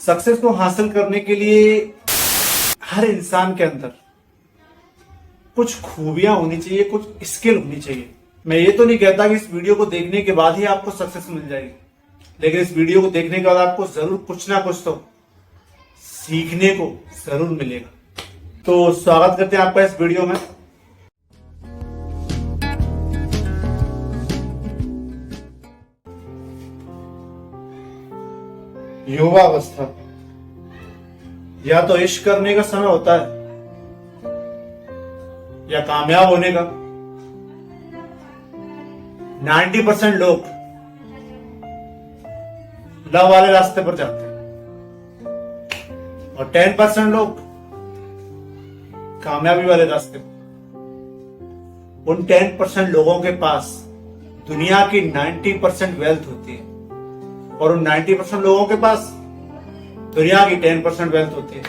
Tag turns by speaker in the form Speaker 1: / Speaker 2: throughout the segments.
Speaker 1: Success को हासिल करने के लिए हर इंसान के अंदर कुछ खूबियां होनी चाहिए, कुछ स्किल होनी चाहिए। मैं ये तो नहीं कहता कि इस वीडियो को देखने के बाद ही आपको सक्सेस मिल जाएगी, लेकिन इस वीडियो को देखने के बाद आपको जरूर कुछ ना कुछ तो सीखने को जरूर मिलेगा। तो स्वागत करते हैं आपका इस वीडियो में। युवावस्था या तो इश्क करने का समय होता है या कामयाब होने का। 90% लोग लव वाले रास्ते पर जाते हैं और 10% लोग कामयाबी वाले रास्ते पर। उन 10% लोगों के पास दुनिया की 90% वेल्थ होती है और उन 90% लोगों के पास दुनिया की 10% वेल्थ होती है।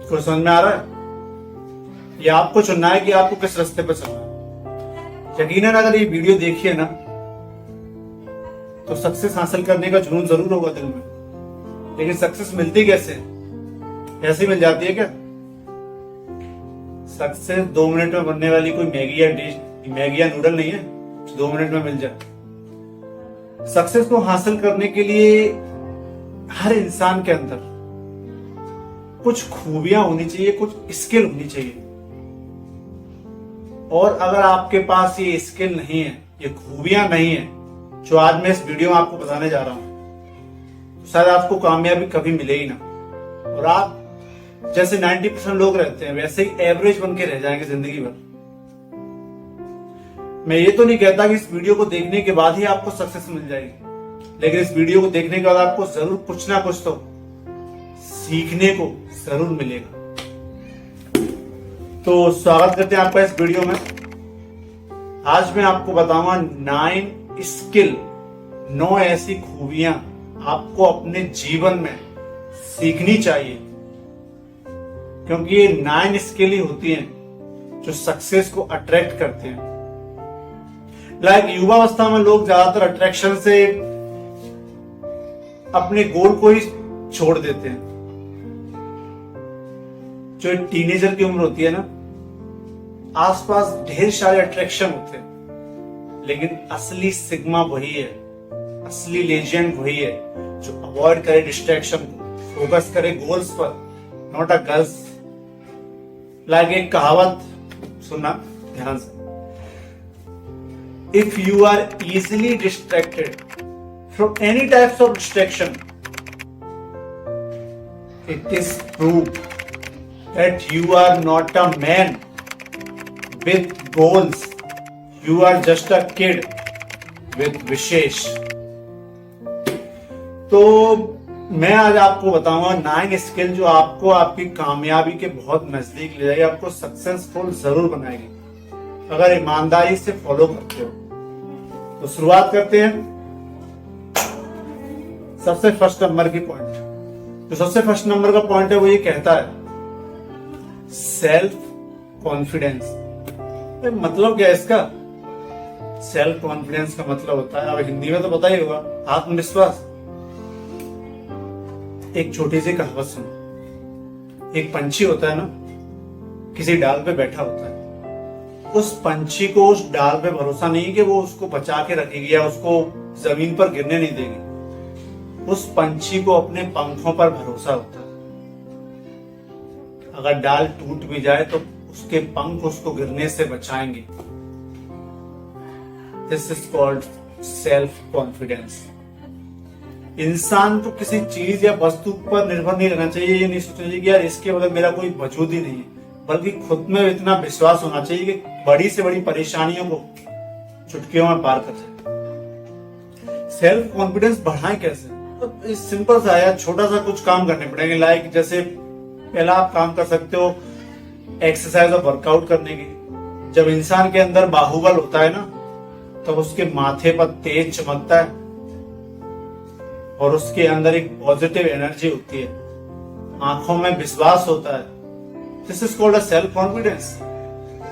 Speaker 1: कुछ समझ में आ रहा है? ये आपको चुनना है कि आपको किस रास्ते पर चलना है। यकीनन अगर ये वीडियो देखिए ना तो सक्सेस हासिल करने का जुनून जरूर होगा दिल में, लेकिन सक्सेस मिलती कैसे? ऐसी मिल जाती है क्या? सक्सेस 2 मिनट में बनने वाली कोई मैगी या नूडल नहीं है 2 मिनट में मिल जाए। सक्सेस को हासिल करने के लिए हर इंसान के अंदर कुछ खूबियां होनी चाहिए, कुछ स्किल होनी चाहिए। और अगर आपके पास ये स्किल नहीं है, ये खूबियां नहीं है जो आज मैं इस वीडियो में आपको बताने जा रहा हूं, तो शायद आपको कामयाबी कभी मिले ही ना। और आप जैसे 90% लोग रहते हैं वैसे ही एवरेज बन के रह जाएंगे जिंदगी भर। मैं ये तो नहीं कहता कि इस वीडियो को देखने के बाद ही आपको सक्सेस मिल जाएगी, लेकिन इस वीडियो को देखने के बाद आपको जरूर कुछ ना कुछ तो सीखने को जरूर मिलेगा। तो स्वागत करते हैं आपका इस वीडियो में। आज मैं आपको बताऊंगा 9 स्किल, 9 ऐसी खूबियां आपको अपने जीवन में सीखनी चाहिए, क्योंकि ये 9 स्किल ही होती हैं जो सक्सेस को अट्रैक्ट करते हैं। युवावस्था में लोग ज्यादातर अट्रैक्शन से अपने गोल को ही छोड़ देते हैं। जो टीनेजर की उम्र होती है ना, आसपास ढेर सारे अट्रैक्शन होते हैं, लेकिन असली सिग्मा वही है, असली लेजेंड वही है जो अवॉइड करे डिस्ट्रैक्शन को, फोकस करे गोल्स पर, नॉट अ गर्ल्स। एक कहावत सुनना ध्यान से। If you are easily distracted from any types of distraction, it is proof that you are not a man with goals. You are just a kid with wishes. तो मैं आज आपको बताऊंगा 9 स्किल जो आपको आपकी कामयाबी के बहुत नजदीक ले जाएगी, आपको सक्सेसफुल जरूर बनाएगी अगर ईमानदारी से फॉलो करते हो। तो शुरुआत करते हैं सबसे फर्स्ट नंबर की पॉइंट। तो सबसे फर्स्ट नंबर का पॉइंट है वो ये कहता है सेल्फ कॉन्फिडेंस। मतलब क्या है इसका? सेल्फ कॉन्फिडेंस का मतलब होता है, अब हिंदी में तो पता ही होगा, आत्मविश्वास। एक छोटी सी कहावत सुनो। एक पंछी होता है ना, किसी डाल पे बैठा होता है। उस पंछी को उस डाल पे भरोसा नहीं है कि वो उसको बचा के रखेगी या उसको जमीन पर गिरने नहीं देगी। उस पंछी को अपने पंखों पर भरोसा होता है। अगर डाल टूट भी जाए तो उसके पंख उसको गिरने से बचाएंगे। This is called self confidence. इंसान को किसी चीज या वस्तु पर निर्भर नहीं रहना चाहिए। ये नहीं सोचना चाहिए कि यार इसके बगैर मेरा कोई वजूद ही नहीं है, बल्कि खुद में इतना विश्वास होना चाहिए कि बड़ी से बड़ी परेशानियों को चुटकियों में पार कर जाए। सेल्फ कॉन्फिडेंस बढ़ाएं कैसे? तो सिंपल सा है, छोटा सा कुछ काम करने पड़ेंगे। जैसे पहला आप काम कर सकते हो एक्सरसाइज और वर्कआउट करने की। जब इंसान के अंदर बाहुबल होता है ना, तब उसके माथे पर तेज चमकता है और उसके अंदर एक पॉजिटिव एनर्जी होती है, आंखों में विश्वास होता है। This is called a self confidence.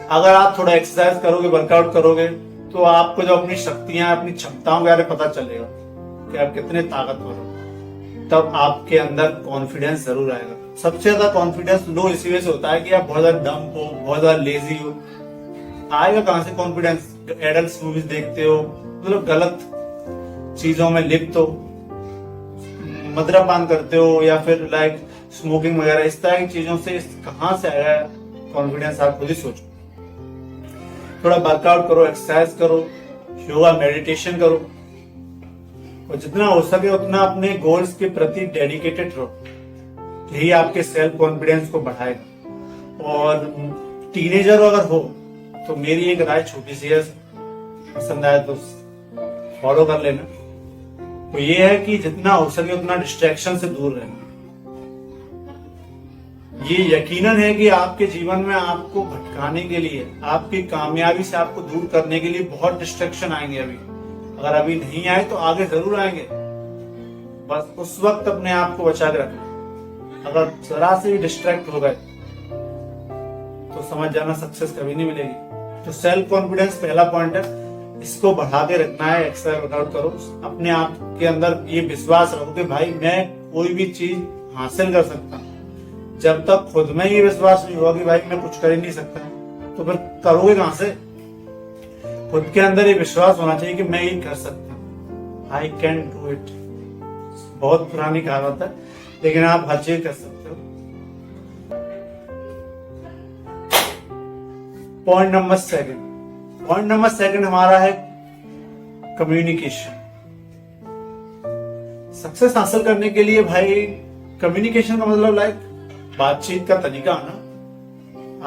Speaker 1: अगर आप थोड़ा एक्सरसाइज करोगे, वर्कआउट करोगे, तो आपको जो अपनी शक्तियां, अपनी क्षमताओं के बारे में पता चलेगा। कि आप कितने ताकतवर हो, तब आपके अंदर कॉन्फिडेंस जरूर आएगा। सबसे ज्यादा कॉन्फिडेंस लो इसी वजह से होता है कि आप बहुत ज्यादा डम्प हो, बहुत ज्यादा लेजी हो। आएगा कहां से कॉन्फिडेंस? एडल्ट मूवीज देखते हो, मतलब गलत चीजों में लिप्त हो, मदिरापान करते हो, या फिर लाइक स्मोकिंग वगैरह, इस तरह की चीजों से कहां से आया कॉन्फिडेंस? आप खुद ही सोचो। थोड़ा वर्कआउट करो, एक्सरसाइज करो, योगा मेडिटेशन करो, और जितना हो सके उतना अपने गोल्स के प्रति डेडिकेटेड रहो। यही आपके सेल्फ कॉन्फिडेंस को बढ़ाएगा। और टीनेजर अगर हो तो मेरी एक राय छोटी सी है, पसंद आए तो फॉलो कर लेना। तो ये है कि जितना हो सके उतना डिस्ट्रैक्शन से दूर रहना। ये यकीनन है कि आपके जीवन में आपको भटकाने के लिए, आपकी कामयाबी से आपको दूर करने के लिए बहुत डिस्ट्रैक्शन आएंगे। अगर अभी नहीं आए तो आगे जरूर आएंगे। बस उस वक्त अपने आप को बचा के रखना। अगर जरा से भी डिस्ट्रैक्ट हो गए तो समझ जाना सक्सेस कभी नहीं मिलेगी। तो सेल्फ कॉन्फिडेंस पहला पॉइंट है, इसको बढ़ा के रखना है। एक्सरसाइज वर्कआउट करो, अपने आप के अंदर ये विश्वास रखो कि भाई मैं कोई भी चीज हासिल कर सकता हूं। जब तक खुद में ये विश्वास नहीं होगा कि भाई मैं कुछ कर ही नहीं सकता, तो फिर करोगे कहां से? खुद के अंदर ये विश्वास होना चाहिए कि मैं ये कर सकता हूं, आई कैन डू इट। बहुत पुरानी कहावत है, लेकिन आप हर चीज कर सकते हो। पॉइंट नंबर सेकंड हमारा है कम्युनिकेशन। सक्सेस हासिल करने के लिए भाई कम्युनिकेशन का मतलब लाइक बातचीत का तरीका आना,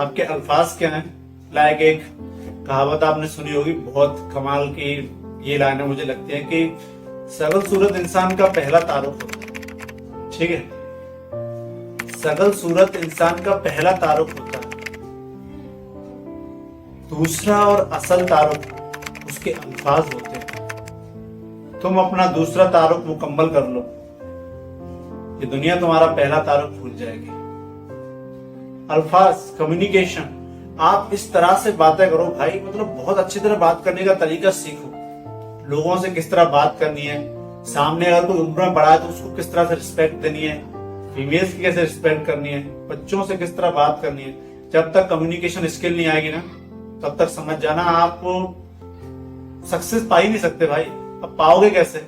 Speaker 1: आपके अल्फाज क्या हैं। लाइक एक कहावत आपने सुनी होगी, बहुत कमाल की ये लाइनें मुझे लगती है कि सकल सूरत इंसान का पहला तारुफ होता है। ठीक है, सकल सूरत इंसान का पहला तारुफ होता है, दूसरा और असल तारुफ उसके अल्फाज होते हैं। तुम अपना दूसरा तारुफ मुकम्मल कर लो, ये दुनिया तुम्हारा पहला तारुफ भूल जाएगी। अल्फाज, कम्युनिकेशन, आप इस तरह से बातें करो भाई, मतलब बहुत अच्छी तरह बात करने का तरीका सीखो। लोगों से किस तरह बात करनी है, सामने अगर कोई उम्र में बड़ा है तो उसको किस तरह से रिस्पेक्ट देनी है, फीमेल्स की कैसे रिस्पेक्ट करनी है, बच्चों से किस तरह बात करनी है। जब तक कम्युनिकेशन स्किल नहीं आएगी ना, तब तक समझ जाना आप सक्सेस पा ही नहीं सकते भाई। अब पाओगे कैसे?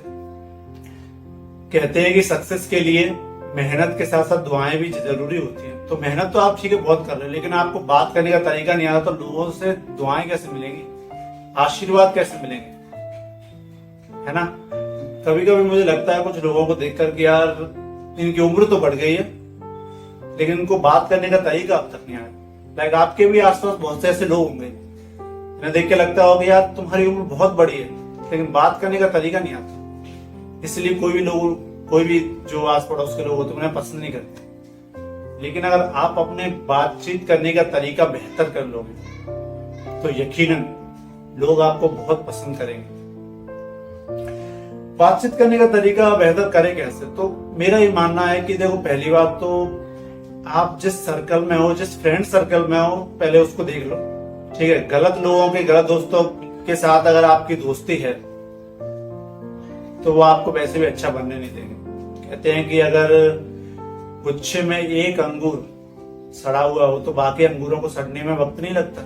Speaker 1: कहते हैं कि सक्सेस के लिए मेहनत के साथ साथ दुआएं भी जरूरी होती हैं। तो मेहनत तो आप ठीक है बहुत कर रहे हैं, लेकिन आपको बात करने का तरीका नहीं आता, तो लोगों से दुआएं कैसे मिलेंगी, आशीर्वाद कैसे मिलेंगे, है ना? कभी कभी मुझे लगता है कुछ लोगों को देखकर कि यार इनकी उम्र तो बढ़ गई है, लेकिन उनको बात करने का तरीका अब तक नहीं आया। लाइक आपके भी आसपास बहुत से ऐसे लोग होंगे, इन्हें देख के लगता होगा यार तुम्हारी उम्र बहुत बड़ी है, लेकिन बात करने का तरीका नहीं आता। इसलिए कोई भी जो आस पड़ोस के लोग होते हैं उन्हें पसंद नहीं करते। लेकिन अगर आप अपने बातचीत करने का तरीका बेहतर कर लोगे तो यकीनन लोग आपको बहुत पसंद करेंगे। बातचीत करने का तरीका बेहतर करें कैसे? तो मेरा ये मानना है कि देखो, पहली बात तो आप जिस सर्कल में हो, जिस फ्रेंड सर्कल में हो, पहले उसको देख लो। ठीक है, गलत लोगों के, गलत दोस्तों के साथ अगर आपकी दोस्ती है तो वो आपको वैसे भी अच्छा बनने नहीं देंगे। कहते हैं कि अगर गुच्छे में एक अंगूर सड़ा हुआ हो तो बाकी अंगूरों को सड़ने में वक्त नहीं लगता।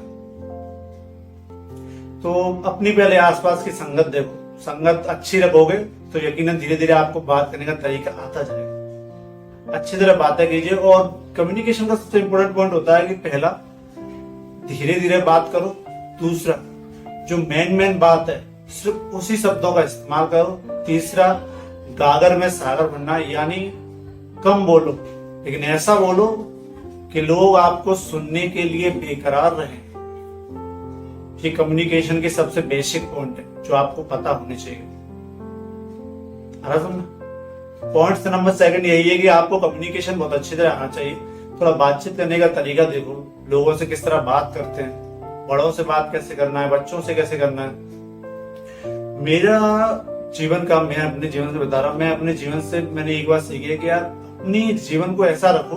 Speaker 1: तो अपनी पहले आसपास की संगत देखो, संगत अच्छी रखोगे तो यकीनन धीरे धीरे आपको बात करने का तरीका आता जाएगा। अच्छी तरह बातें कीजिए। और कम्युनिकेशन का सबसे इंपॉर्टेंट पॉइंट होता है कि पहला, धीरे धीरे बात करो। दूसरा, जो मेन बात है सिर्फ उसी शब्दों का इस्तेमाल करो। तीसरा, गागर में सागर बनना, यानी कम बोलो लेकिन ऐसा बोलो कि लोग आपको सुनने के लिए बेकरार रहें। ये कम्युनिकेशन के सबसे बेसिक पॉइंट है जो आपको पता होने चाहिए। पॉइंट नंबर सेकंड यही है कि आपको कम्युनिकेशन बहुत अच्छी तरह आना चाहिए। थोड़ा बातचीत करने का तरीका देखो, लोगों से किस तरह बात करते हैं, बड़ों से बात कैसे करना है, बच्चों से कैसे करना है। मेरा जीवन का, मैं अपने जीवन से बता रहा हूं, मैं अपने जीवन से मैंने एक बात सीखी है कि यार अपनी जीवन को ऐसा रखो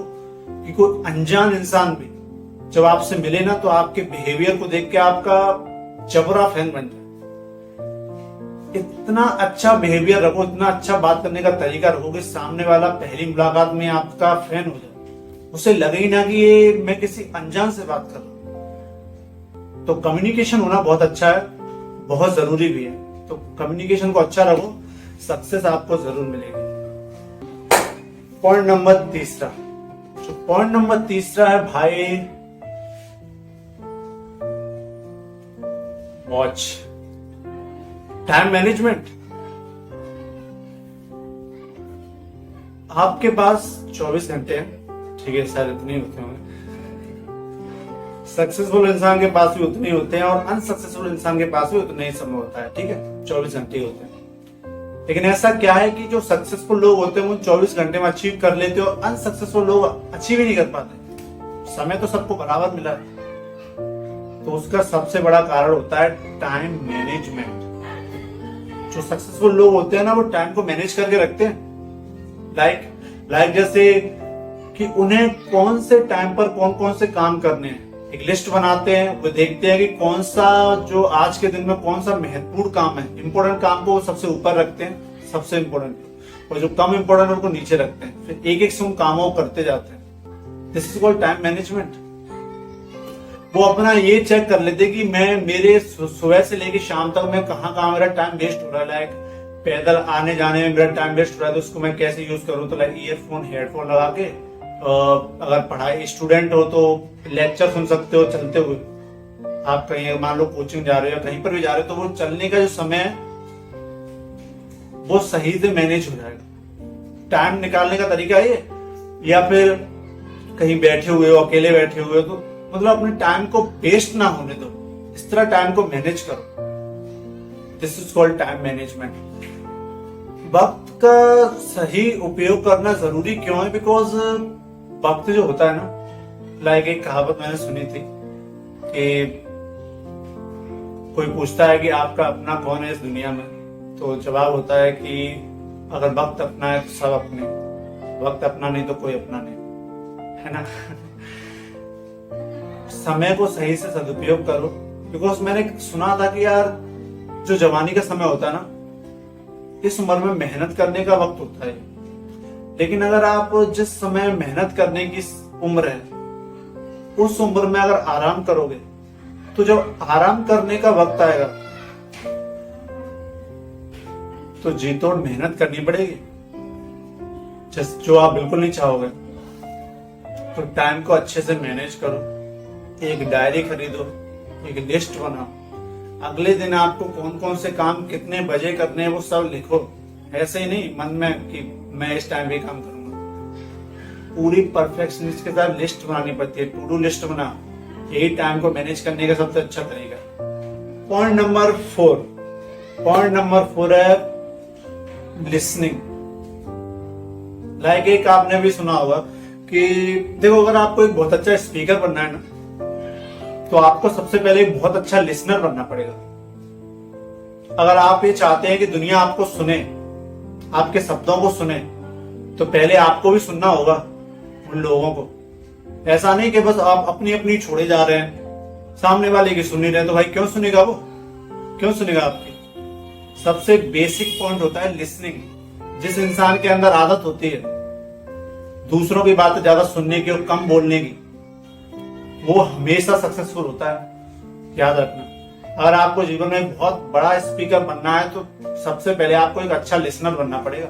Speaker 1: कि कोई अनजान इंसान भी जब आपसे मिले ना तो आपके बिहेवियर को देख के आपका जबरा फैन बन जाए। इतना अच्छा बिहेवियर रखो, इतना अच्छा बात करने का तरीका रखो कि सामने वाला पहली मुलाकात में आपका फैन हो जाए, उसे लगे ही ना कि ये मैं किसी अनजान से बात कर रहा हूं। तो कम्युनिकेशन होना बहुत अच्छा है, बहुत जरूरी भी है। तो कम्युनिकेशन को अच्छा रखो, सक्सेस आपको जरूर मिलेगी। पॉइंट नंबर तीसरा, जो पॉइंट नंबर तीसरा है भाई, वॉच टाइम मैनेजमेंट। आपके पास 24 घंटे हैं, ठीक है, शायद इतने होते होंगे। सक्सेसफुल इंसान के पास भी उतने होते हैं और अनसक्सेसफुल इंसान के पास भी उतना ही समय होता है, ठीक है, 24 घंटे होते हैं। लेकिन ऐसा क्या है कि जो सक्सेसफुल लोग होते हैं वो 24 घंटे में अचीव कर लेते हैं और अनसक्सेसफुल लोग अचीव ही नहीं कर पाते। समय तो सबको बराबर मिला है, तो उसका सबसे बड़ा कारण होता है टाइम मैनेजमेंट। जो सक्सेसफुल लोग होते हैं ना, वो टाइम को मैनेज करके रखते हैं। लाइक जैसे कि उन्हें कौन से टाइम पर कौन कौन से काम करने हैं, एक लिस्ट बनाते हैं। वो देखते हैं कि कौन सा जो आज के दिन में कौन सा महत्वपूर्ण काम है, इंपॉर्टेंट काम को वो सबसे ऊपर रखते हैं, सबसे इंपॉर्टेंट, और जो कम इंपॉर्टेंट है उनको नीचे रखते हैं। फिर एक एक से उन कामों को करते जाते हैं। This is called time management. वो अपना ये चेक कर लेते कि मैं मेरे सुबह से लेकर शाम तक मैं कहाँ मेरा टाइम वेस्ट हो रहा है। लाइक पैदल आने जाने में मेरा टाइम वेस्ट हो रहा है, तो उसको मैं कैसे यूज करूँ। तो लाइक ईयरफोन हेडफोन लगा के, अगर पढ़ाई स्टूडेंट हो तो लेक्चर सुन सकते हो चलते हुए। आप कहीं मान लो कोचिंग जा रहे हो या कहीं पर भी जा रहे हो, तो वो चलने का जो समय है वो सही से मैनेज हो जाएगा। टाइम निकालने का तरीका ये, या फिर कहीं बैठे हुए हो, अकेले बैठे हुए हो, तो मतलब अपने टाइम को वेस्ट ना होने दो, इस तरह टाइम को मैनेज करो। This is called time management. वक्त का सही उपयोग करना जरूरी क्यों है? बिकॉज वक्त जो होता है ना, लाइक एक कहावत मैंने सुनी थी कि कोई पूछता है कि आपका अपना कौन है इस दुनिया में, तो जवाब होता है कि अगर वक्त अपना है तो सब अपने, वक्त अपना नहीं तो कोई अपना नहीं, है ना। समय को सही से सदुपयोग करो। बिकॉज मैंने सुना था कि यार जो जवानी का समय होता है ना, इस उम्र में मेहनत करने का वक्त होता है। लेकिन अगर आप जिस समय मेहनत करने की उम्र है, उस उम्र में अगर आराम करोगे, तो जब आराम करने का वक्त आएगा तो जी तोड़ मेहनत करनी पड़ेगी, जो आप बिल्कुल नहीं चाहोगे। तो टाइम को अच्छे से मैनेज करो। एक डायरी खरीदो, एक लिस्ट बनाओ, अगले दिन आपको कौन कौन से काम कितने बजे करने हैं वो सब लिखो। ऐसे ही नहीं मन में कि मैं इस टाइम पे काम करूंगा। पूरी परफेक्शनिस्ट के साथ लिस्ट बनानी पड़ती है, टू डू लिस्ट बना। यही टाइम को मैनेज करने का सबसे अच्छा तरीका। पॉइंट नंबर 4 है लिसनिंग। लाइक एक आपने भी सुना होगा कि देखो, अगर आपको एक बहुत अच्छा स्पीकर बनना है ना, तो आपको सबसे पहले एक बहुत अच्छा लिसनर बनना पड़ेगा। अगर आप ये चाहते हैं कि दुनिया आपको सुने, आपके शब्दों को सुने, तो पहले आपको भी सुनना होगा उन लोगों को। ऐसा नहीं कि बस आप अपनी अपनी छोड़े जा रहे हैं, सामने वाले की सुन नहीं रहे, तो भाई क्यों सुनेगा वो, क्यों सुनेगा आपकी। सबसे बेसिक पॉइंट होता है लिसनिंग। जिस इंसान के अंदर आदत होती है दूसरों की बातें ज्यादा सुनने की और कम बोलने की, वो हमेशा सक्सेसफुल होता है। याद रखना, अगर आपको जीवन में बहुत बड़ा स्पीकर बनना है तो सबसे पहले आपको एक अच्छा लिसनर बनना पड़ेगा।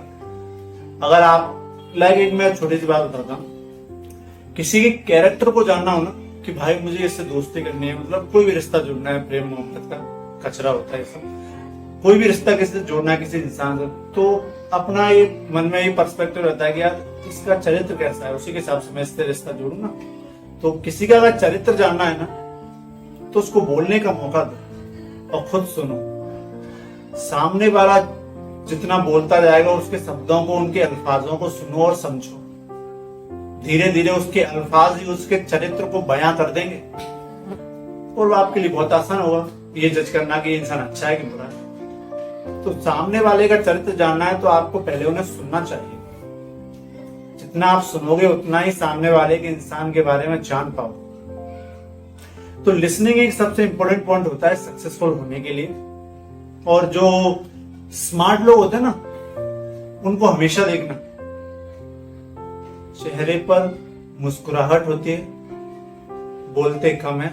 Speaker 1: अगर आप लाइक एक मैं छोटी सी बात बताता हूँ, किसी के कैरेक्टर को जानना हो ना कि भाई मुझे इससे दोस्ती करनी है, मतलब कोई भी रिश्ता जुड़ना है, प्रेम मोहब्बत का कचरा होता है सब, कोई भी रिश्ता किसी से जोड़ना है किसी इंसान से, तो अपना ये मन में ये पर्सपेक्टिव रहता है कि यार इसका चरित्र कैसा है, उसी के हिसाब से मैं इससे रिश्ता जोड़ू ना। तो किसी का अगर चरित्र जानना है ना, तो उसको बोलने का मौका दो और खुद सुनो। सामने वाला जितना बोलता जाएगा उसके शब्दों को, उनके अल्फाजों को सुनो और समझो। धीरे धीरे उसके अल्फाज ही उसके चरित्र को बयां कर देंगे और वो आपके लिए बहुत आसान होगा ये जज करना कि इंसान अच्छा है कि बुरा है। तो सामने वाले का चरित्र जानना है तो आपको पहले उन्हें सुनना चाहिए। जितना आप सुनोगे उतना ही सामने वाले के इंसान के बारे में जान पाओ। तो लिसनिंग एक सबसे इंपॉर्टेंट पॉइंट होता है सक्सेसफुल होने के लिए। और जो स्मार्ट लोग होते हैं ना, उनको हमेशा देखना, चेहरे पर मुस्कुराहट होती है, बोलते कम है,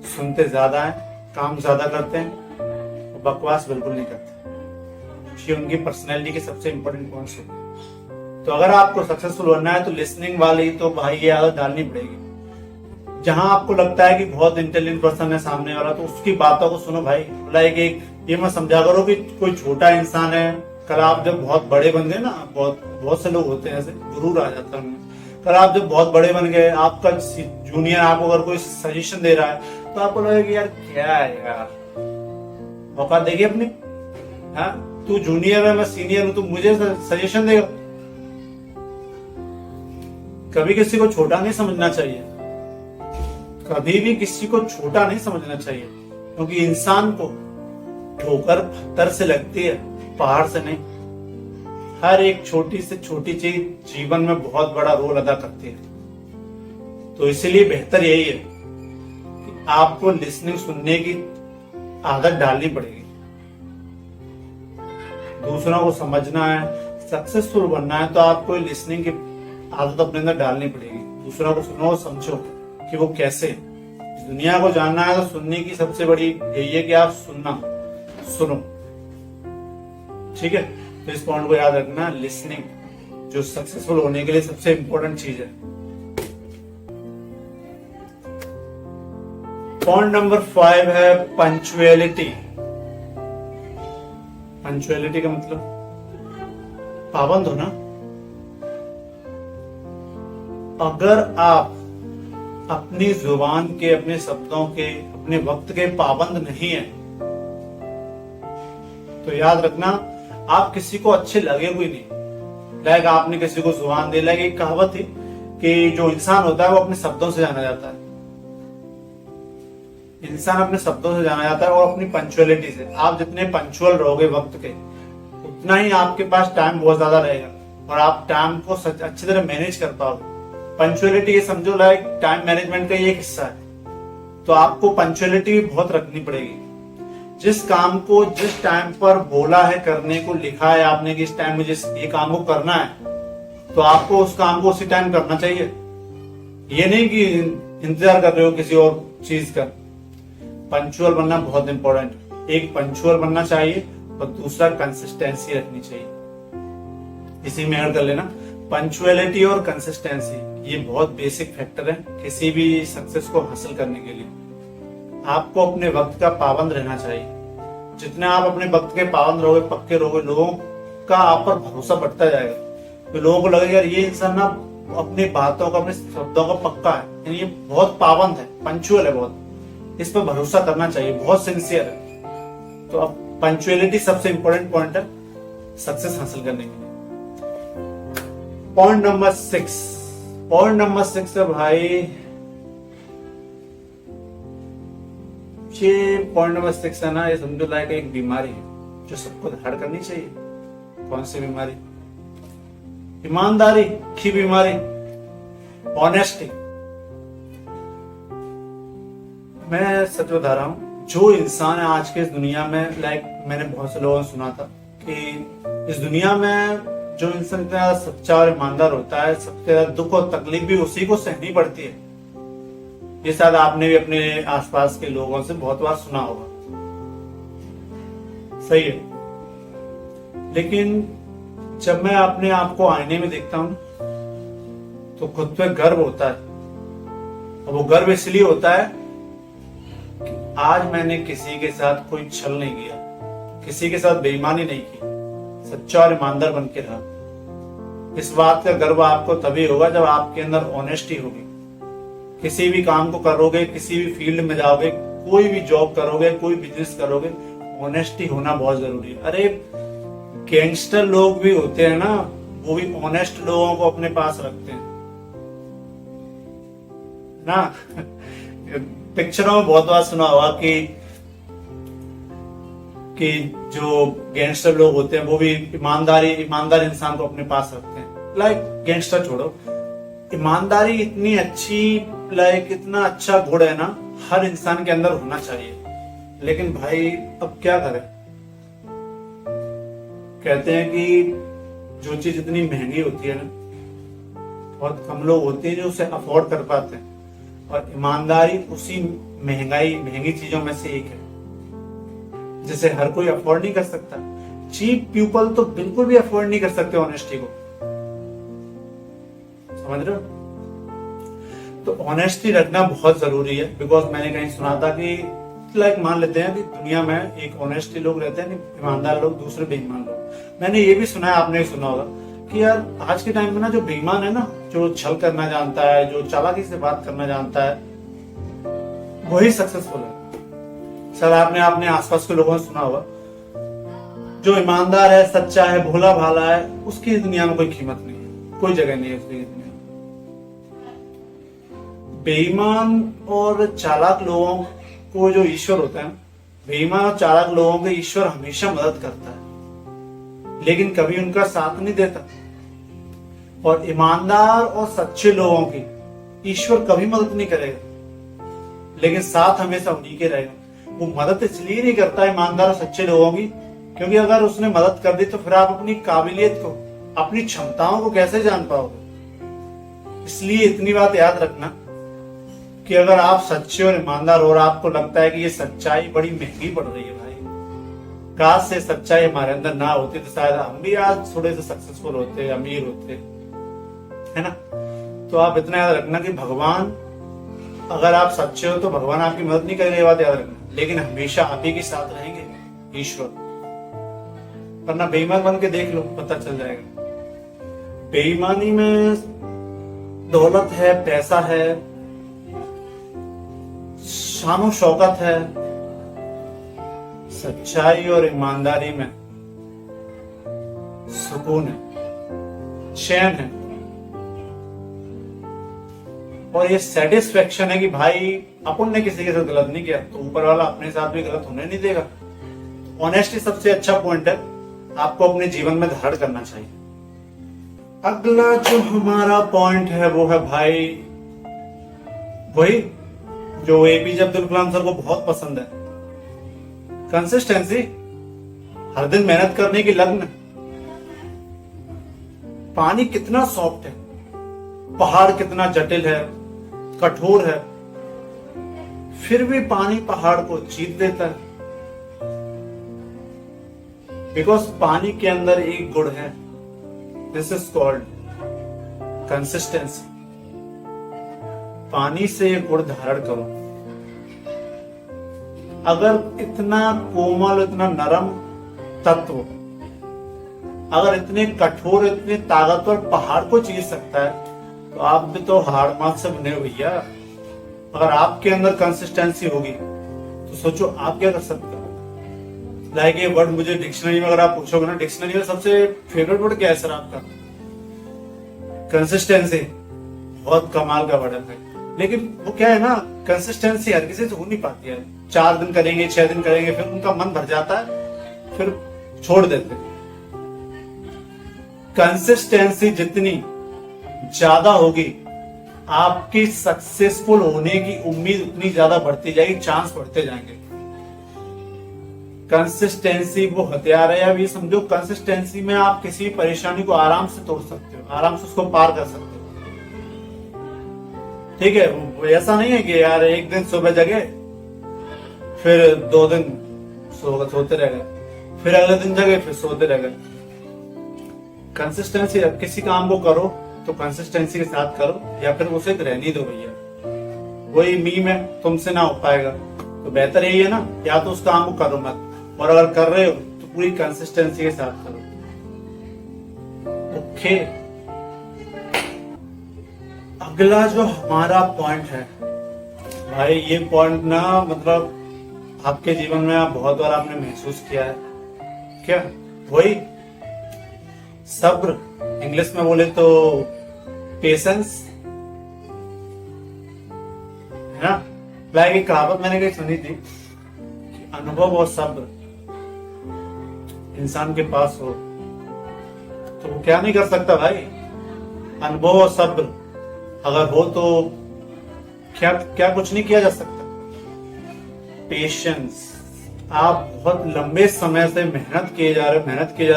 Speaker 1: सुनते ज्यादा है, काम ज्यादा करते हैं, बकवास बिल्कुल नहीं करते। ये उनकी पर्सनैलिटी के सबसे इंपॉर्टेंट पॉइंट्स होते हैं। तो अगर आपको सक्सेसफुल बनना है तो लिसनिंग वाली तो भाई ये आदत डालनी पड़ेगी। जहां आपको लगता है कि बहुत इंटेलिजेंट पर्सन है सामने वाला, तो उसकी बातों को सुनो भाई। लाइक एक ये मत समझा करो कि कोई छोटा इंसान है, कल आप जब बहुत बड़े बन गए ना, बहुत से लोग होते हैं ऐसे, गुरूर आ जाता है उनमें। कल आप जब बहुत बड़े बन गए, आपका जूनियर आपको अगर कोई सजेशन दे रहा है तो आपको लगेगा कि यार क्या है यार, औकात देखिए अपनी। हाँ, तू जूनियर है, मैं सीनियर हूं, तू मुझे सजेशन देगा। कभी किसी को छोटा नहीं समझना चाहिए, कभी भी किसी को छोटा नहीं समझना चाहिए, क्योंकि इंसान को ठोकर पत्थर से लगती है, पहाड़ से नहीं। हर एक छोटी से छोटी चीज जीवन में बहुत बड़ा रोल अदा करती है। तो इसीलिए बेहतर यही है कि आपको लिसनिंग, सुनने की आदत डालनी पड़ेगी। दूसरों को समझना है, सक्सेसफुल बनना है तो आपको लिसनिंग की आदत अपने अंदर डालनी पड़ेगी। दूसरों को सुनो, समझो कि वो कैसे। दुनिया को जानना है तो सुनने की सबसे बड़ी यही है कि आप सुनो। ठीक है, तो इस पॉइंट को याद रखना, लिसनिंग जो सक्सेसफुल होने के लिए सबसे इंपॉर्टेंट चीज है। पॉइंट नंबर 5 है पंक्चुअलिटी। पंक्चुअलिटी का मतलब पाबंद होना। अगर आप अपनी जुबान के, अपने शब्दों के, अपने वक्त के पाबंद नहीं है तो याद रखना आप किसी को अच्छे लगेगे ही नहीं। लाइक आपने किसी को जुबान दे, लाइक एक कहावत थी कि जो इंसान होता है वो अपने शब्दों से जाना जाता है। इंसान अपने शब्दों से जाना जाता है और अपनी पंक्चुअलिटी से। आप जितने पंक्चुअल रहोगे वक्त के, उतना ही आपके पास टाइम बहुत ज्यादा रहेगा और आप टाइम को अच्छी तरह मैनेज कर पाओगे। पंक्चुअलिटी ये समझो लाइक टाइम मैनेजमेंट का ये एक हिस्सा है। तो आपको पंक्चुअलिटी भी बहुत रखनी पड़ेगी। जिस काम को जिस टाइम पर बोला है करने को, लिखा है आपने कि इस टाइम मुझे ये काम को करना है, तो आपको उस काम को उसी टाइम करना चाहिए। ये नहीं कि इंतजार कर रहे हो किसी और चीज का। पंक्चुअल बनना बहुत इंपॉर्टेंट है। एक पंक्चुअल बनना चाहिए और दूसरा कंसिस्टेंसी रखनी चाहिए। इसी में ऐड कर लेना पंक्चुअलिटी और कंसिस्टेंसी, ये बहुत बेसिक फैक्टर है किसी भी सक्सेस को हासिल करने के लिए। आपको अपने वक्त का पाबंद रहना चाहिए। जितना आप अपने वक्त के पाबंद रहोगे, पक्के रहोगे, लोगों का आप पर भरोसा बढ़ता जाएगा। तो लोगों को लगेगा यार ये इंसान ना अपनी बातों का, अपने शब्दों का पक्का है, यानी ये बहुत पाबंद है, पंक्चुअल है बहुत, इस पर भरोसा करना चाहिए, बहुत सिंसियर है। तो अब पंक्चुअलिटी सबसे इंपॉर्टेंट पॉइंट है सक्सेस हासिल करने के लिए। पॉइंट नंबर 6, पॉइंट नंबर 6 है भाई, ये पॉइंट नंबर 6 है ना, ये समझो लाइक एक बीमारी है जो सबको धाड़ करनी चाहिए। कौन सी बीमारी? ईमानदारी की बीमारी, ऑनेस्टी। मैं सच बता रहा हूं, जो इंसान है आज के इस दुनिया में, लाइक मैंने बहुत से लोगों से सुना था कि इस दुनिया में जो इंसान इतना ज्यादा सच्चा और ईमानदार होता है, सबसे ज्यादा दुख और तकलीफ भी उसी को सहनी पड़ती है। ये शायद आपने भी अपने आसपास के लोगों से बहुत बार सुना होगा। सही है, लेकिन जब मैं अपने आप को आईने में देखता हूं तो खुद पे गर्व होता है। और वो गर्व इसलिए होता है कि आज मैंने किसी के साथ कोई छल नहीं किया, किसी के साथ बेईमानी नहीं की, सच्चा और ईमानदार बन के रहा। इस बात का गर्व आपको तभी होगा जब आपके अंदर ऑनेस्टी होगी। किसी भी काम को करोगे, किसी भी फील्ड में जाओगे, कोई भी जॉब करोगे, कोई बिजनेस करोगे, ऑनेस्टी होना बहुत जरूरी है। अरे गैंगस्टर लोग भी होते हैं ना, वो भी ऑनेस्ट लोगों को अपने पास रखते हैं ना। पिक्चरों में बहुत बार सुना होगा कि जो गैंगस्टर लोग होते हैं वो भी ईमानदार इंसान को अपने पास रखते हैं। लाइक गैंगस्टर छोड़ो, ईमानदारी इतनी अच्छी, लाइक इतना अच्छा गुण है ना, हर इंसान के अंदर होना चाहिए। लेकिन भाई अब क्या करें, कहते हैं कि जो चीज इतनी महंगी होती है ना, बहुत कम लोग होते हैं जो उसे अफोर्ड कर पाते हैं, और ईमानदारी उसी महंगी चीजों में से एक है जिसे हर कोई अफोर्ड नहीं कर सकता। चीप पीपल तो बिल्कुल भी अफोर्ड नहीं कर सकते ऑनेस्टी को, समझ रहे हो? तो ऑनेस्टी रखना बहुत जरूरी है। बिकॉज मैंने कहीं सुना था कि लाइक मान लेते हैं कि दुनिया में एक ऑनेस्टी लोग रहते हैं, ईमानदार लोग, दूसरे बेईमान लोग। मैंने ये भी सुना है, आपने भी सुना होगा कि यार आज के टाइम में ना जो बेईमान है ना, जो छल करना जानता है, जो चालाकी से बात करना जानता है, वही सक्सेसफुल है। सर आपने अपने आसपास के लोगों ने सुना होगा, जो ईमानदार है, सच्चा है, भोला भाला है, उसकी दुनिया में कोई कीमत नहीं है, कोई जगह नहीं है उसकी दुनिया में। बेईमान और चालाक लोगों को जो ईश्वर होता है, बेईमान और चालाक लोगों को ईश्वर हमेशा मदद करता है, लेकिन कभी उनका साथ नहीं देता। और ईमानदार और सच्चे लोगों की ईश्वर कभी मदद नहीं करेगा, लेकिन साथ हमेशा उन्हीं के रहेगा। वो मदद इसलिए नहीं करता ईमानदार और सच्चे लोगों की, क्योंकि अगर उसने मदद कर दी तो फिर आप अपनी काबिलियत को, अपनी क्षमताओं को कैसे जान पाओगे। इसलिए इतनी बात याद रखना कि अगर आप सच्चे और ईमानदार और आपको लगता है कि ये सच्चाई बड़ी महंगी पड़ रही है, भाई काश से सच्चाई हमारे अंदर ना होती तो शायद हम भी आज थोड़े से सक्सेसफुल होते, अमीर होते, है ना। तो आप इतना याद रखना कि भगवान, अगर आप सच्चे हो तो भगवान आपकी मदद नहीं करेंगे, ये बात याद रखना, लेकिन हमेशा आप ही के साथ रहेंगे ईश्वर। वरना बेईमान बन के देख लो, पता चल जाएगा। बेईमानी में दौलत है, पैसा है, शानो शौकत है, सच्चाई और ईमानदारी में सुकून है, चैन है, और ये सेटिस्फेक्शन है कि भाई अपन ने किसी के साथ गलत नहीं किया तो ऊपर वाला अपने साथ भी गलत होने नहीं देगा। ऑनेस्टी सबसे अच्छा पॉइंट है, आपको अपने जीवन में धारण करना चाहिए। अगला जो हमारा पॉइंट है वो है भाई वही जो एपीजे अब्दुल कलाम सर को बहुत पसंद है, कंसिस्टेंसी। हर दिन मेहनत करने की लगन। पानी कितना सॉफ्ट है, पहाड़ कितना जटिल है, कठोर है, फिर भी पानी पहाड़ को जीत देता है। बिकॉज पानी के अंदर एक गुण है, दिस इज कॉल्ड कंसिस्टेंसी। पानी से ये गुण धारण करो। अगर इतना कोमल, इतना नरम तत्व अगर इतने कठोर, इतने ताकतवर पहाड़ को चीर सकता है, तो आप भी तो हाड़ मात से बने हो भैया। अगर आपके अंदर कंसिस्टेंसी होगी तो सोचो आप क्या कर सकते हो। लाइक ये वर्ड मुझे डिक्शनरी में अगर आप पूछोगे ना, डिक्शनरी में सबसे फेवरेट वर्ड क्या है सर आपका? कंसिस्टेंसी। बहुत कमाल का वर्ड है, लेकिन वो क्या है ना, कंसिस्टेंसी हर किसी से हो नहीं पाती है। 4 दिन करेंगे, 6 दिन करेंगे, फिर उनका मन भर जाता है, फिर छोड़ देते हैं। कंसिस्टेंसी जितनी ज्यादा होगी, आपकी सक्सेसफुल होने की उम्मीद उतनी ज्यादा बढ़ती जाएगी, चांस बढ़ते जाएंगे। कंसिस्टेंसी वो हथियार है। अब ये समझो, कंसिस्टेंसी में आप किसी भी परेशानी को आराम से तोड़ सकते हो, आराम से उसको पार कर सकते हो। ठीक है, वो ऐसा नहीं है कि यार एक दिन सुबह जगे, फिर 2 दिन सोते रह गए, फिर अगले दिन जगे, फिर सोते रह गए। कंसिस्टेंसी, किसी काम को करो तो कंसिस्टेंसी के साथ करो, या फिर उसे रहने दो भैया। वही मीम है, तुमसे ना हो पाएगा, तो बेहतर यही है ना, या तो उस काम को करो मत, और अगर कर रहे हो तो पूरी कंसिस्टेंसी के साथ करो। ओके, अगला जो हमारा पॉइंट है भाई, ये पॉइंट ना मतलब आपके जीवन में आप बहुत बार आपने महसूस किया है क्या? वही सब्र, इंग्लिश में बोले तो पेशेंस, है ना। लाइक एक कहावत मैंने कहीं सुनी थी, अनुभव और सब्र इंसान के पास हो तो वो क्या नहीं कर सकता भाई। अनुभव और सब्र अगर हो तो क्या क्या कुछ नहीं किया जा सकता। पेशेंस, आप बहुत लंबे समय से मेहनत किए जा रहे हो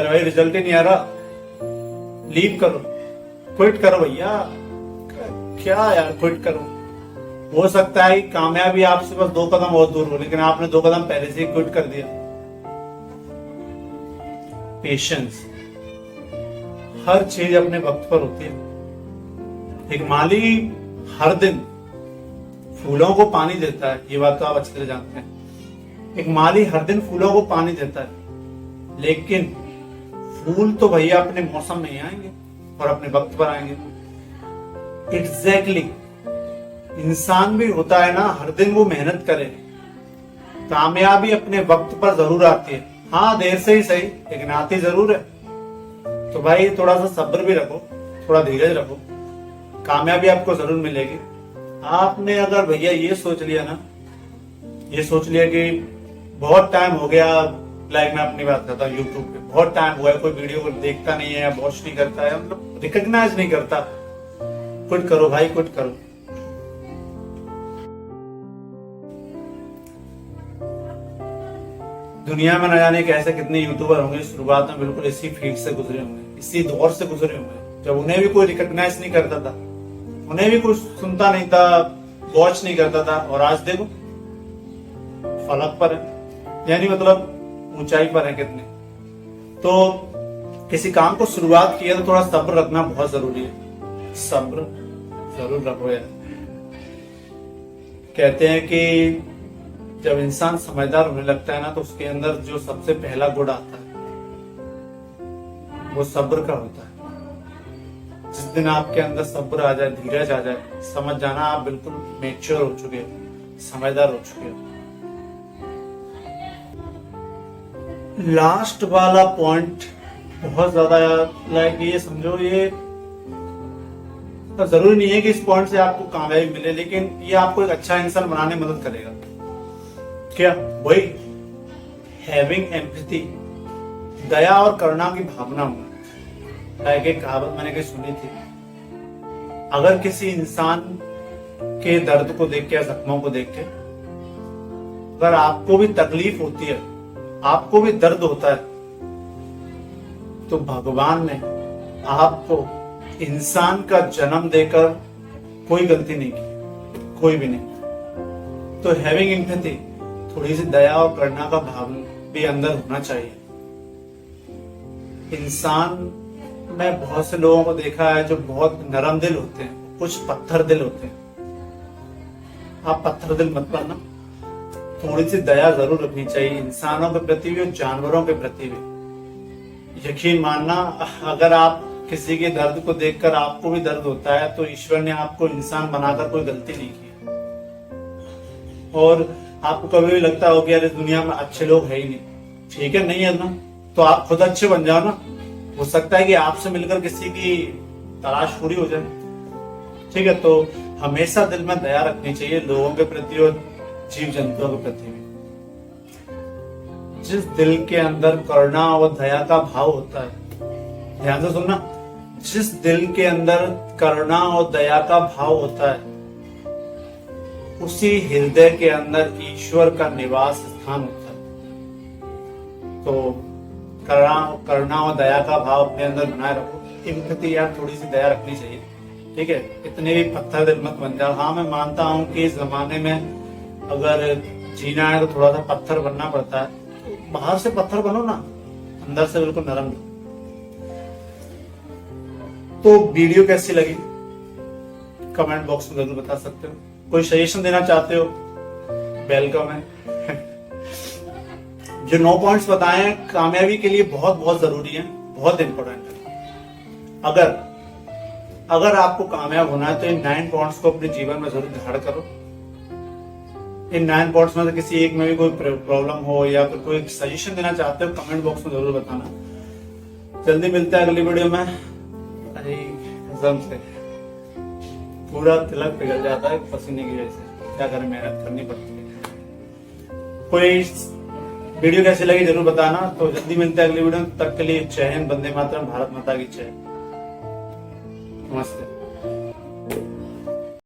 Speaker 1: भाई, रिजल्ट ही नहीं आ रहा, लीव करो, क्विट करो भैया। क्या यार क्विट करो? हो सकता है कि कामयाबी आपसे बस 2 कदम और दूर हो, लेकिन आपने 2 कदम पहले से ही क्विट कर दिया। पेशेंस, हर चीज अपने वक्त पर होती है। एक माली हर दिन फूलों को पानी देता है, ये बात तो आप अच्छी तरह जानते हैं। एक माली हर दिन फूलों को पानी देता है, लेकिन फूल तो भैया अपने मौसम में ही आएंगे और अपने वक्त पर आएंगे। एग्जैक्टली इंसान भी होता है ना, हर दिन वो मेहनत करे, कामयाबी अपने वक्त पर जरूर आती है। हाँ, देर से ही सही, लेकिन आती जरूर है। तो भाई थोड़ा सा सब्र भी रखो, थोड़ा धीरज रखो, कामयाबी आपको जरूर मिलेगी। आपने अगर भैया ये सोच लिया ना, ये सोच लिया कि बहुत टाइम हो गया, लाइक मैं अपनी बात करता हूँ, यूट्यूब पे बहुत टाइम हुआ है, कोई वीडियो को देखता नहीं है, वॉच नहीं करता है, मतलब रिकॉग्नाइज नहीं करता, क्विट करो भाई, क्विट करो। दुनिया में न जाने कैसे कितने यूट्यूबर होंगे, शुरुआत में बिल्कुल इसी फील्ड से गुजरे होंगे, इसी दौर से गुजरे होंगे, जब उन्हें भी कोई रिकॉग्नाइज नहीं करता था, उन्हें भी कुछ सुनता नहीं था, वॉच नहीं करता था, और आज देखो फलक पर है, यानी मतलब ऊंचाई पर है कितने। तो किसी काम को शुरुआत किया तो थोड़ा सब्र रखना बहुत जरूरी है, सब्र जरूर रखो यार। कहते हैं कि जब इंसान समझदार होने लगता है ना, तो उसके अंदर जो सबसे पहला गुण आता है वो सब्र का होता है। जिस दिन आपके अंदर सब्र आ जाए, धीरज आ जाए, समझ जाना आप बिल्कुल मैच्योर हो चुके हो, समझदार हो चुके हो। लास्ट वाला पॉइंट बहुत ज्यादा, लाइक ये समझो, ये जरूरी नहीं है कि इस पॉइंट से आपको कामयाबी मिले, लेकिन ये आपको एक अच्छा इंसान बनाने में मदद करेगा। क्या? वही हैविंग एम्पैथी, दया और करुणा की भावना होना। लाइक एक कहावत मैंने कहीं सुनी थी, अगर किसी इंसान के दर्द को देख के या जख्मों को देख के अगर आपको भी तकलीफ होती है, आपको भी दर्द होता है, तो भगवान ने आपको इंसान का जन्म देकर कोई गलती नहीं की, कोई भी नहीं। तो हैविंग एम्पैथी, थोड़ी सी दया और करुणा का भाव भी अंदर होना चाहिए। इंसान में बहुत से लोगों को देखा है जो बहुत नरम दिल होते हैं, कुछ पत्थर दिल होते हैं। आप पत्थर दिल मत बनना, थोड़ी सी दया जरूर रखनी चाहिए, इंसानों के प्रति भी और जानवरों के प्रति भी। यकीन मानना, अगर आप किसी के दर्द को देखकर आपको भी दर्द होता है, तो ईश्वर ने आपको इंसान बनाकर कोई गलती नहीं की। और आपको कभी भी लगता हो कि यार इस दुनिया में अच्छे लोग है ही नहीं, ठीक है, नहीं है ना, तो आप खुद अच्छे बन जाओ ना। हो सकता है कि आपसे मिलकर किसी की तलाश पूरी हो जाए, ठीक है। तो हमेशा दिल में दया रखनी चाहिए, लोगों के प्रति और जीव जंतुओं के प्रति भी। जिस दिल के अंदर करुणा और दया का भाव होता है, ध्यान से सुनना, जिस दिल के अंदर करुणा और दया का भाव होता है, उसी हृदय के अंदर ईश्वर का निवास स्थान होता है। तो करुणा और दया का भाव अपने अंदर बनाए रखो। एम्पैथी, यार थोड़ी सी दया रखनी चाहिए, ठीक है। इतने भी पत्थर दिल मत बन जाओ। हाँ, मैं मानता हूँ कि इस जमाने में अगर जीना है तो थोड़ा सा पत्थर बनना पड़ता है, तो बाहर से पत्थर बनो ना, अंदर से बिल्कुल नरम। तो वीडियो कैसी लगी कमेंट बॉक्स में जरूर बता सकते हो। कोई सजेशन देना चाहते हो, वेलकम है। जो 9 पॉइंट्स बताए हैं कामयाबी के लिए बहुत बहुत जरूरी है, बहुत इंपॉर्टेंट है। अगर आपको कामयाब होना है तो इन 9 पॉइंट्स को अपने जीवन में जरूर धारण करो। इन 9 पॉइंट्स में से किसी एक में भी कोई प्रॉब्लम हो या फिर कोई सजेशन देना चाहते हो, कमेंट बॉक्स में जरूर बताना। जल्दी मिलते हैं अगली वीडियो में। अरे कसम से पूरा तिलक पिघल जाता है पसीने की वजह से, क्या करें, मेहनत करनी पड़ती है। कोई वीडियो कैसी लगी जरूर बताना। तो जल्दी मिलते हैं अगली वीडियो, तब के लिए जय हिंद, वंदे मातरम, भारत माता की जय। नमस्ते।